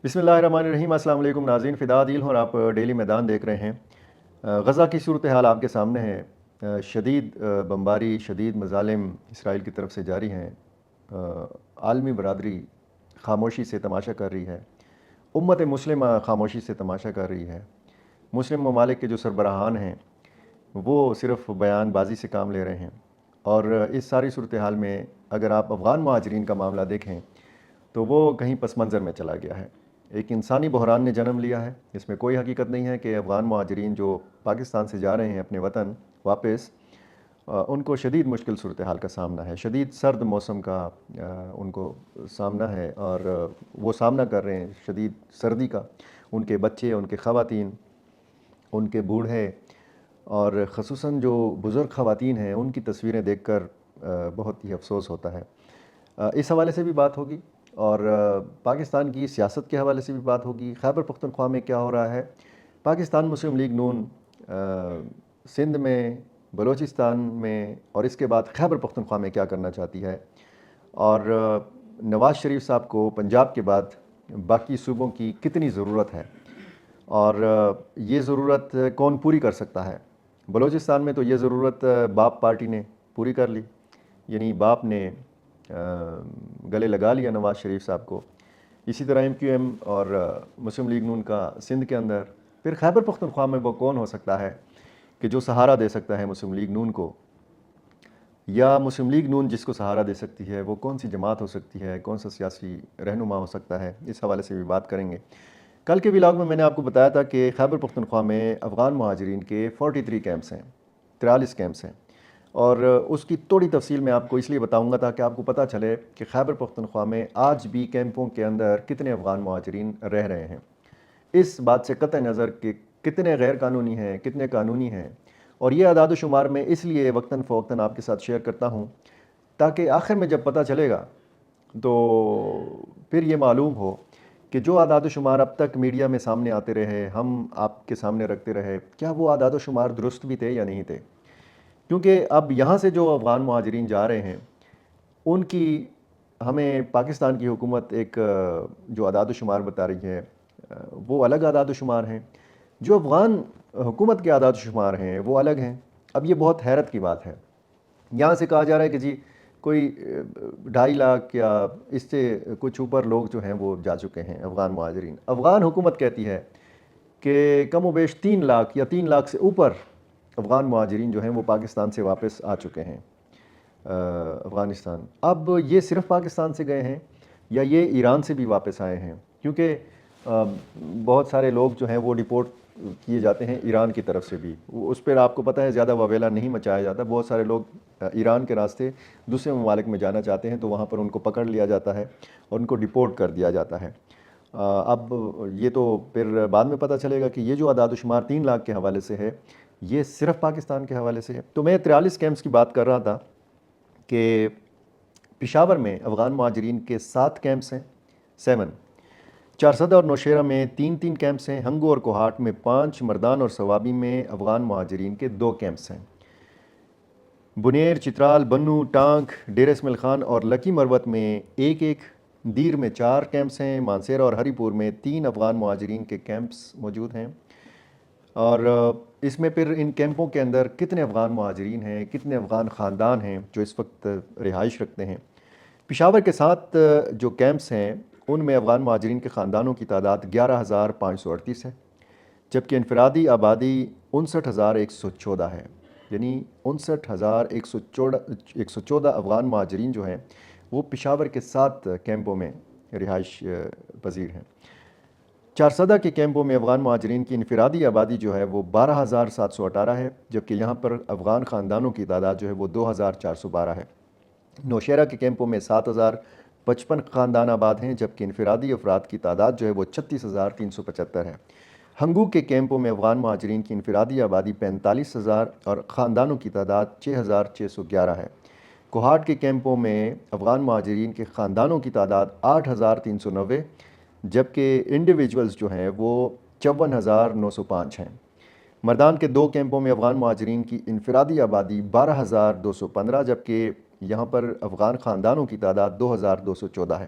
بسم اللہ الرحمن الرحیم۔ السلام علیکم ناظرین، فدا دل ہوں اور آپ ڈیلی میدان دیکھ رہے ہیں۔ غزہ کی صورتحال آپ کے سامنے ہے۔ شدید بمباری، شدید مظالم اسرائیل کی طرف سے جاری ہیں۔ عالمی برادری خاموشی سے تماشا کر رہی ہے، امت مسلمہ خاموشی سے تماشا کر رہی ہے۔ مسلم ممالک کے جو سربراہان ہیں وہ صرف بیان بازی سے کام لے رہے ہیں، اور اس ساری صورتحال میں اگر آپ افغان مہاجرین کا معاملہ دیکھیں تو وہ کہیں پس منظر میں چلا گیا ہے۔ ایک انسانی بحران نے جنم لیا ہے۔ اس میں کوئی حقیقت نہیں ہے کہ افغان مہاجرین جو پاکستان سے جا رہے ہیں اپنے وطن واپس، ان کو شدید مشکل صورتحال کا سامنا ہے، شدید سرد موسم کا ان کو سامنا ہے، اور وہ سامنا کر رہے ہیں شدید سردی کا۔ ان کے بچے، ان کے خواتین، ان کے بوڑھے، اور خصوصاً جو بزرگ خواتین ہیں ان کی تصویریں دیکھ کر بہت ہی افسوس ہوتا ہے۔ اس حوالے سے بھی بات ہوگی، اور پاکستان کی سیاست کے حوالے سے بھی بات ہوگی۔ خیبر پختونخوا میں کیا ہو رہا ہے، پاکستان مسلم لیگ نون سندھ میں، بلوچستان میں، اور اس کے بعد خیبر پختونخوا میں کیا کرنا چاہتی ہے، اور نواز شریف صاحب کو پنجاب کے بعد باقی صوبوں کی کتنی ضرورت ہے، اور یہ ضرورت کون پوری کر سکتا ہے۔ بلوچستان میں تو یہ ضرورت باپ پارٹی نے پوری کر لی، یعنی باپ نے گلے لگا لیا نواز شریف صاحب کو۔ اسی طرح MQM اور مسلم لیگ نون کا سندھ کے اندر، پھر خیبر پختونخوا میں وہ کون ہو سکتا ہے کہ جو سہارا دے سکتا ہے مسلم لیگ نون کو، یا مسلم لیگ نون جس کو سہارا دے سکتی ہے وہ کون سی جماعت ہو سکتی ہے، کون سا سیاسی رہنما ہو سکتا ہے، اس حوالے سے بھی بات کریں گے۔ کل کے ولاگ میں نے آپ کو بتایا تھا کہ خیبر پختونخوا میں افغان مہاجرین کے 43 کیمپس ہیں، 43 کیمپس ہیں، اور اس کی تھوڑی تفصیل میں آپ کو اس لیے بتاؤں گا تاکہ آپ کو پتہ چلے کہ خیبر پختونخوا میں آج بھی کیمپوں کے اندر کتنے افغان مہاجرین رہ رہے ہیں۔ اس بات سے قطع نظر کہ کتنے غیر قانونی ہیں، کتنے قانونی ہیں، اور یہ اعداد و شمار میں اس لیے وقتاً فوقتاً آپ کے ساتھ شیئر کرتا ہوں تاکہ آخر میں جب پتہ چلے گا تو پھر یہ معلوم ہو کہ جو اعداد و شمار اب تک میڈیا میں سامنے آتے رہے، ہم آپ کے سامنے رکھتے رہے، کیا وہ اعداد و شمار درست بھی تھے یا نہیں تھے۔ کیونکہ اب یہاں سے جو افغان مہاجرین جا رہے ہیں ان کی ہمیں پاکستان کی حکومت ایک جو اعداد و شمار بتا رہی ہے وہ الگ اعداد و شمار ہیں، جو افغان حکومت کے اعداد و شمار ہیں وہ الگ ہیں۔ اب یہ بہت حیرت کی بات ہے، یہاں سے کہا جا رہا ہے کہ جی کوئی 2.5 لاکھ یا اس سے کچھ اوپر لوگ جو ہیں وہ جا چکے ہیں افغان مہاجرین۔ افغان حکومت کہتی ہے کہ کم و بیش 3 لاکھ یا 3 لاکھ سے اوپر افغان مہاجرین جو ہیں وہ پاکستان سے واپس آ چکے ہیں افغانستان۔ اب یہ صرف پاکستان سے گئے ہیں یا یہ ایران سے بھی واپس آئے ہیں، کیونکہ بہت سارے لوگ جو ہیں وہ ڈپورٹ کیے جاتے ہیں ایران کی طرف سے بھی۔ اس پر آپ کو پتہ ہے زیادہ واویلا نہیں مچایا جاتا، بہت سارے لوگ ایران کے راستے دوسرے ممالک میں جانا چاہتے ہیں تو وہاں پر ان کو پکڑ لیا جاتا ہے اور ان کو ڈپورٹ کر دیا جاتا ہے۔ اب یہ تو پھر بعد میں پتہ چلے گا کہ یہ جو اعداد و شمار 3 لاکھ کے حوالے سے ہے یہ صرف پاکستان کے حوالے سے ہے۔ تو میں 43 کیمپس کی بات کر رہا تھا کہ پشاور میں افغان مہاجرین کے 7 کیمپس ہیں، 7۔ چارسدہ اور نوشیرہ میں 3 کیمپس ہیں، ہنگو اور کوہاٹ میں 5، مردان اور ثوابی میں افغان مہاجرین کے 2 کیمپس ہیں۔ بنیر، چترال، بنو، ٹانک، ڈیرہ اسماعیل خان اور لکی مروت میں 1، دیر میں 4 کیمپس ہیں، مانسیرہ اور ہری پور میں 3 افغان مہاجرین کے کیمپس موجود ہیں۔ اور اس میں پھر ان کیمپوں کے اندر کتنے افغان مہاجرین ہیں، کتنے افغان خاندان ہیں جو اس وقت رہائش رکھتے ہیں۔ پشاور کے 7 جو کیمپس ہیں ان میں افغان مہاجرین کے خاندانوں کی تعداد 11,538 ہے، جبکہ انفرادی آبادی 59,114 ہے، یعنی 59,114 افغان مہاجرین جو ہیں وہ پشاور کے 7 کیمپوں میں رہائش پذیر ہیں۔ چارسدہ کے کیمپوں میں افغان مہاجرین کی انفرادی آبادی جو ہے وہ 12,718 ہے، جبکہ یہاں پر افغان خاندانوں کی تعداد جو ہے وہ 2,412 ہے۔ نوشیرہ کے کیمپوں میں 7,055 خاندان آباد ہیں، جبکہ انفرادی افراد کی تعداد جو ہے وہ 36,375 ہے۔ ہنگو کے کیمپوں میں افغان مہاجرین کی انفرادی آبادی 45,000 اور خاندانوں کی تعداد 6,611 ہے۔ کوہاٹ کے کیمپوں میں افغان مہاجرین کے خاندانوں کی تعداد 8,390، جبکہ انڈیویجولز جو ہیں وہ 54,905 ہیں۔ مردان کے 2 کیمپوں میں افغان مہاجرین کی انفرادی آبادی 12,215، جبکہ یہاں پر افغان خاندانوں کی تعداد 2,214 ہے۔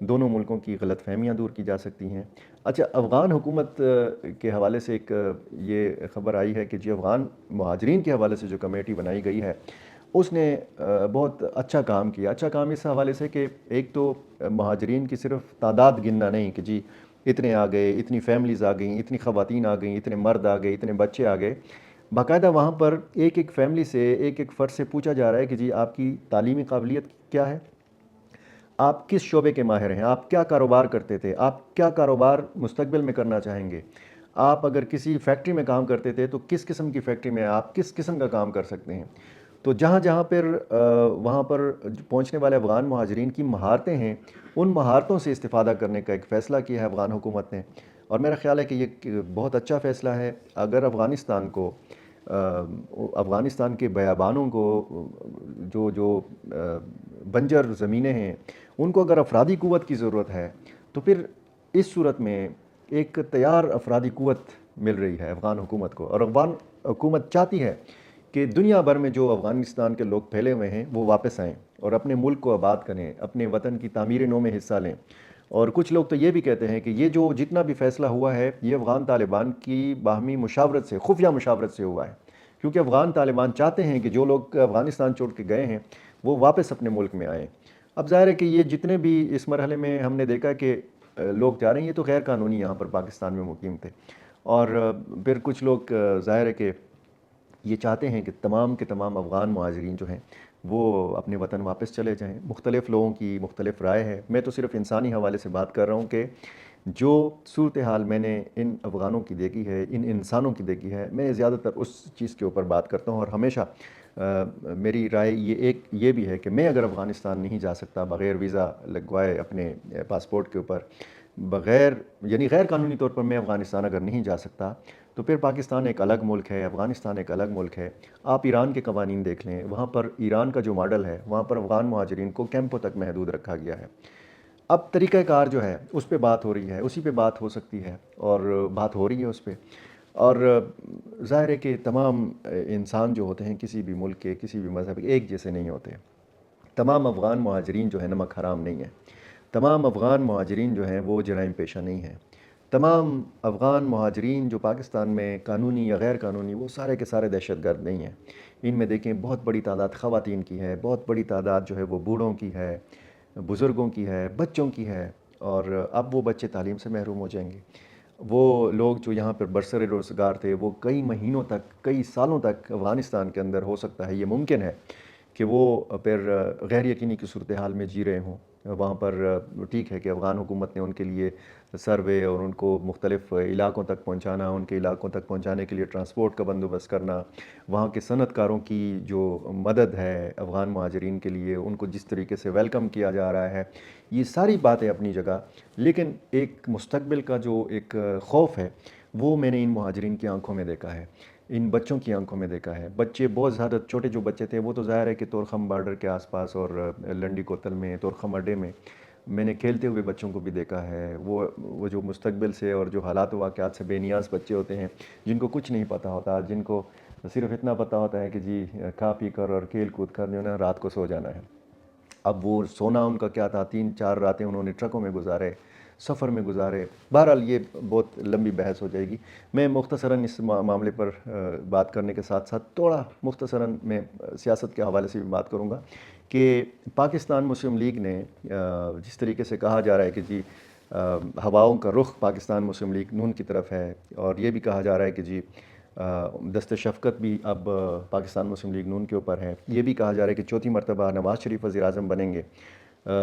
دونوں ملکوں کی غلط فہمیاں دور کی جا سکتی ہیں۔ اچھا، افغان حکومت کے حوالے سے ایک یہ خبر آئی ہے کہ جی افغان مہاجرین کے حوالے سے جو کمیٹی بنائی گئی ہے اس نے بہت اچھا کام کیا۔ اچھا کام اس حوالے سے کہ ایک تو مہاجرین کی صرف تعداد گننا نہیں کہ جی اتنے آ گئے، اتنی فیملیز آ گئیں، اتنی خواتین آ گئیں، اتنے مرد آ گئے، اتنے بچے آ گئے۔ باقاعدہ وہاں پر ایک ایک فیملی سے، ایک ایک فرد سے پوچھا جا رہا ہے کہ جی آپ کی تعلیمی قابلیت کیا ہے، آپ کس شعبے کے ماہر ہیں، آپ کیا کاروبار کرتے تھے، آپ کیا کاروبار مستقبل میں کرنا چاہیں گے، آپ اگر کسی فیکٹری میں کام کرتے تھے تو کس قسم کی فیکٹری میں آپ کس قسم کا کام کر سکتے ہیں۔ تو جہاں جہاں پر وہاں پر پہنچنے والے افغان مہاجرین کی مہارتیں ہیں، ان مہارتوں سے استفادہ کرنے کا ایک فیصلہ کیا ہے افغان حکومت نے، اور میرا خیال ہے کہ یہ بہت اچھا فیصلہ ہے۔ اگر افغانستان کو افغانستان کے بیابانوں کو جو جو بنجر زمینیں ہیں ان کو اگر افرادی قوت کی ضرورت ہے تو پھر اس صورت میں ایک تیار افرادی قوت مل رہی ہے افغان حکومت کو، اور افغان حکومت چاہتی ہے کہ دنیا بھر میں جو افغانستان کے لوگ پھیلے ہوئے ہیں وہ واپس آئیں اور اپنے ملک کو آباد کریں، اپنے وطن کی تعمیر نو میں حصہ لیں۔ اور کچھ لوگ تو یہ بھی کہتے ہیں کہ یہ جو جتنا بھی فیصلہ ہوا ہے یہ افغان طالبان کی باہمی مشاورت سے، خفیہ مشاورت سے ہوا ہے، کیونکہ افغان طالبان چاہتے ہیں کہ جو لوگ افغانستان چھوڑ کے گئے ہیں وہ واپس اپنے ملک میں آئیں۔ اب ظاہر ہے کہ یہ جتنے بھی اس مرحلے میں ہم نے دیکھا کہ لوگ جا رہے ہیں، یہ تو غیر قانونی یہاں پر پاکستان میں مقیم تھے، اور پھر کچھ لوگ ظاہر ہے کہ یہ چاہتے ہیں کہ تمام کے تمام افغان مہاجرین جو ہیں وہ اپنے وطن واپس چلے جائیں۔ مختلف لوگوں کی مختلف رائے ہے، میں تو صرف انسانی حوالے سے بات کر رہا ہوں کہ جو صورتحال میں نے ان افغانوں کی دیکھی ہے، ان انسانوں کی دیکھی ہے، میں زیادہ تر اس چیز کے اوپر بات کرتا ہوں، اور ہمیشہ میری رائے یہ بھی ہے کہ میں اگر افغانستان نہیں جا سکتا بغیر ویزا لگوائے اپنے پاسپورٹ کے اوپر، بغیر یعنی غیر قانونی طور پر میں افغانستان اگر نہیں جا سکتا تو پھر پاکستان ایک الگ ملک ہے، افغانستان ایک الگ ملک ہے۔ آپ ایران کے قوانین دیکھ لیں، وہاں پر ایران کا جو ماڈل ہے وہاں پر افغان مہاجرین کو کیمپوں تک محدود رکھا گیا ہے۔ اب طریقہ کار جو ہے اس پہ بات ہو رہی ہے، اسی پہ بات ہو سکتی ہے، اور بات ہو رہی ہے اس پہ، اور ظاہر ہے کہ تمام انسان جو ہوتے ہیں کسی بھی ملک کے، کسی بھی مذہب کے، ایک جیسے نہیں ہوتے۔ تمام افغان مہاجرین جو ہے نمک حرام نہیں ہیں، تمام افغان مہاجرین جو ہیں وہ جرائم پیشہ نہیں ہیں، تمام افغان مہاجرین جو پاکستان میں قانونی یا غیر قانونی وہ سارے کے سارے دہشت گرد نہیں ہیں۔ ان میں دیکھیں بہت بڑی تعداد خواتین کی ہے، بہت بڑی تعداد جو ہے وہ بوڑھوں کی ہے، بزرگوں کی ہے، بچوں کی ہے، اور اب وہ بچے تعلیم سے محروم ہو جائیں گے۔ وہ لوگ جو یہاں پر برسر روزگار تھے وہ کئی مہینوں تک، کئی سالوں تک افغانستان کے اندر، ہو سکتا ہے یہ ممکن ہے کہ وہ پھر غیر یقینی کی صورتحال میں جی رہے ہوں وہاں پر۔ ٹھیک ہے کہ افغان حکومت نے ان کے لیے سروے اور ان کو مختلف علاقوں تک پہنچانا، ان کے علاقوں تک پہنچانے کے لیے ٹرانسپورٹ کا بندوبست کرنا، وہاں کے صنعت کاروں کی جو مدد ہے افغان مہاجرین کے لیے، ان کو جس طریقے سے ویلکم کیا جا رہا ہے، یہ ساری باتیں اپنی جگہ، لیکن ایک مستقبل کا جو ایک خوف ہے وہ میں نے ان مہاجرین کی آنکھوں میں دیکھا ہے، ان بچوں کی آنکھوں میں دیکھا ہے۔ بچے بہت زیادہ چھوٹے جو بچے تھے وہ تو ظاہر ہے کہ طورخم بارڈر کے آس پاس اور لنڈی کوتل میں، طورخم اڈے میں نے کھیلتے ہوئے بچوں کو بھی دیکھا ہے۔ وہ جو مستقبل سے اور جو حالات و واقعات سے بے نیاز بچے ہوتے ہیں، جن کو کچھ نہیں پتہ ہوتا، جن کو صرف اتنا پتہ ہوتا ہے کہ جی کھا پی کر اور کھیل کود کر جو ہے نا رات کو سو جانا ہے۔ اب وہ سونا ان کا کیا تھا، 3-4 راتیں انہوں نے ٹرکوں میں گزارے، سفر میں گزارے۔ بہرحال یہ بہت لمبی بحث ہو جائے گی، میں مختصراً اس معاملے پر بات کرنے کے ساتھ ساتھ تھوڑا مختصراً میں سیاست کے حوالے سے بھی بات کروں گا کہ پاکستان مسلم لیگ نے جس طریقے سے کہا جا رہا ہے کہ جی ہواؤں کا رخ پاکستان مسلم لیگ نون کی طرف ہے، اور یہ بھی کہا جا رہا ہے کہ جی دست شفقت بھی اب پاکستان مسلم لیگ نون کے اوپر ہے، یہ بھی کہا جا رہا ہے کہ چوتھی مرتبہ نواز شریف وزیر اعظم بنیں گے۔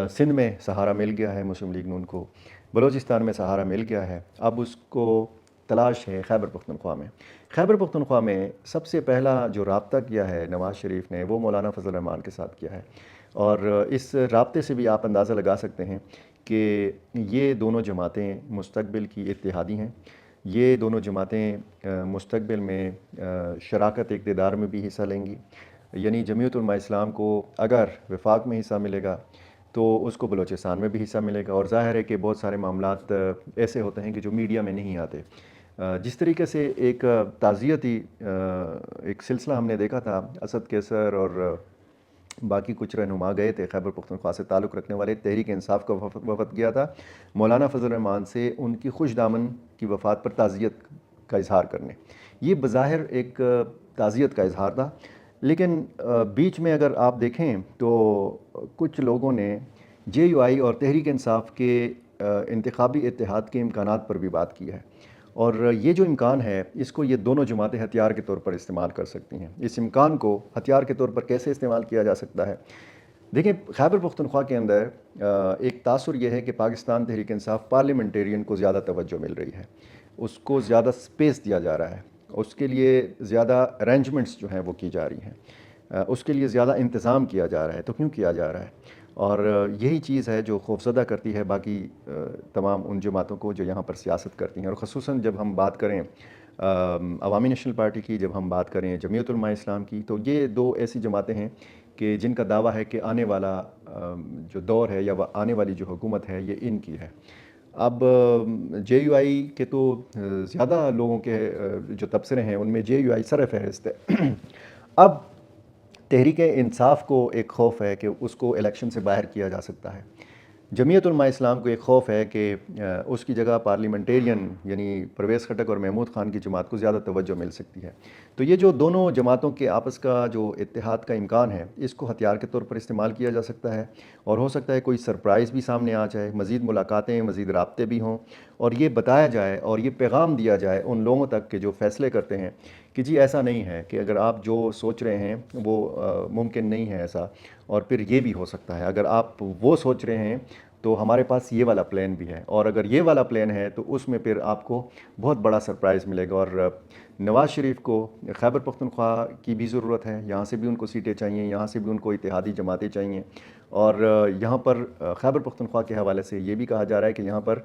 سندھ میں سہارا مل گیا ہے مسلم لیگ نون کو، بلوچستان میں سہارا مل گیا ہے، اب اس کو تلاش ہے خیبر پختونخوا میں۔ خیبر پختونخوا میں سب سے پہلا جو رابطہ کیا ہے نواز شریف نے وہ مولانا فضل الرحمان کے ساتھ کیا ہے، اور اس رابطے سے بھی آپ اندازہ لگا سکتے ہیں کہ یہ دونوں جماعتیں مستقبل کی اتحادی ہیں، یہ دونوں جماعتیں مستقبل میں شراکت اقتدار میں بھی حصہ لیں گی، یعنی جمعیت علماء اسلام کو اگر وفاق میں حصہ ملے گا تو اس کو بلوچستان میں بھی حصہ ملے گا، اور ظاہر ہے کہ بہت سارے معاملات ایسے ہوتے ہیں کہ جو میڈیا میں نہیں آتے۔ جس طریقے سے ایک تعزیتی ایک سلسلہ ہم نے دیکھا تھا اسد کیسر اور باقی کچھ رہنما گئے تھے خیبر پختونخوا سے تعلق رکھنے والے، تحریک انصاف کا وفد گیا تھا مولانا فضل الرحمان سے ان کی خوش دامن کی وفات پر تعزیت کا اظہار کرنے۔ یہ بظاہر ایک تعزیت کا اظہار تھا، لیکن بیچ میں اگر آپ دیکھیں تو کچھ لوگوں نے جے یو آئی اور تحریک انصاف کے انتخابی اتحاد کے امکانات پر بھی بات کی ہے، اور یہ جو امکان ہے اس کو یہ دونوں جماعتیں ہتھیار کے طور پر استعمال کر سکتی ہیں۔ اس امکان کو ہتھیار کے طور پر کیسے استعمال کیا جا سکتا ہے؟ دیکھیں، خیبر پختونخوا کے اندر ایک تاثر یہ ہے کہ پاکستان تحریک انصاف پارلیمنٹیرین کو زیادہ توجہ مل رہی ہے، اس کو زیادہ سپیس دیا جا رہا ہے، اس کے لیے زیادہ ارینجمنٹس جو ہیں وہ کی جا رہی ہیں، اس کے لیے زیادہ انتظام کیا جا رہا ہے۔ تو کیوں کیا جا رہا ہے؟ اور یہی چیز ہے جو خوفزدہ کرتی ہے باقی تمام ان جماعتوں کو جو یہاں پر سیاست کرتی ہیں، اور خصوصاً جب ہم بات کریں عوامی نیشنل پارٹی کی، جب ہم بات کریں جمعیت علماء اسلام کی، تو یہ دو ایسی جماعتیں ہیں کہ جن کا دعویٰ ہے کہ آنے والا جو دور ہے یا آنے والی جو حکومت ہے یہ ان کی ہے۔ اب جے یو آئی کے تو زیادہ لوگوں کے جو تبصرے ہیں ان میں جے یو آئی سر فہرست ہے۔ اب تحریک انصاف کو ایک خوف ہے کہ اس کو الیکشن سے باہر کیا جا سکتا ہے، جمعیت علماء اسلام کو ایک خوف ہے کہ اس کی جگہ پارلیمنٹیرین یعنی پرویز خٹک اور محمود خان کی جماعت کو زیادہ توجہ مل سکتی ہے۔ تو یہ جو دونوں جماعتوں کے آپس کا جو اتحاد کا امکان ہے اس کو ہتھیار کے طور پر استعمال کیا جا سکتا ہے، اور ہو سکتا ہے کوئی سرپرائز بھی سامنے آ جائے، مزید ملاقاتیں، مزید رابطے بھی ہوں، اور یہ بتایا جائے اور یہ پیغام دیا جائے ان لوگوں تک کہ جو فیصلے کرتے ہیں کہ جی ایسا نہیں ہے کہ اگر آپ جو سوچ رہے ہیں وہ ممکن نہیں ہے ایسا، اور پھر یہ بھی ہو سکتا ہے، اگر آپ وہ سوچ رہے ہیں تو ہمارے پاس یہ والا پلان بھی ہے، اور اگر یہ والا پلان ہے تو اس میں پھر آپ کو بہت بڑا سرپرائز ملے گا۔ اور نواز شریف کو خیبر پختونخوا کی بھی ضرورت ہے، یہاں سے بھی ان کو سیٹیں چاہیے، یہاں سے بھی ان کو اتحادی جماعتیں چاہیے، اور یہاں پر خیبر پختونخوا کے حوالے سے یہ بھی کہا جا رہا ہے کہ یہاں پر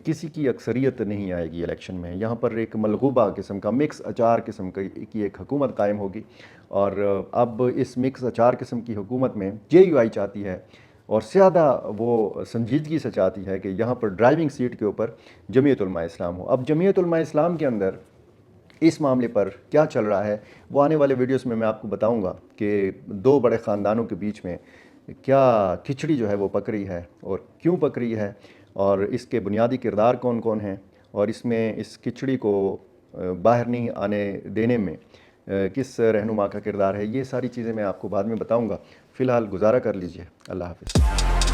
کسی کی اکثریت نہیں آئے گی الیکشن میں، یہاں پر ایک ملغوبہ قسم کا مکس اچار قسم کی ایک حکومت قائم ہوگی، اور اب اس مکس اچار قسم کی حکومت میں جے یو آئی چاہتی ہے اور زیادہ وہ سنجیدگی سے چاہتی ہے کہ یہاں پر ڈرائیونگ سیٹ کے اوپر جمعیت علماء اسلام ہو۔ اب جمعیت علماء اسلام کے اندر اس معاملے پر کیا چل رہا ہے وہ آنے والے ویڈیوز میں آپ کو بتاؤں گا کہ دو بڑے خاندانوں کے بیچ میں کیا کھچڑی جو ہے وہ پک رہی ہے اور کیوں پک رہی ہے، اور اس کے بنیادی کردار کون کون ہیں، اور اس میں اس کھچڑی کو باہر نہیں آنے دینے میں کس رہنما کا کردار ہے۔ یہ ساری چیزیں میں آپ کو بعد میں بتاؤں گا، فی الحال گزارا کر لیجئے۔ اللہ حافظ۔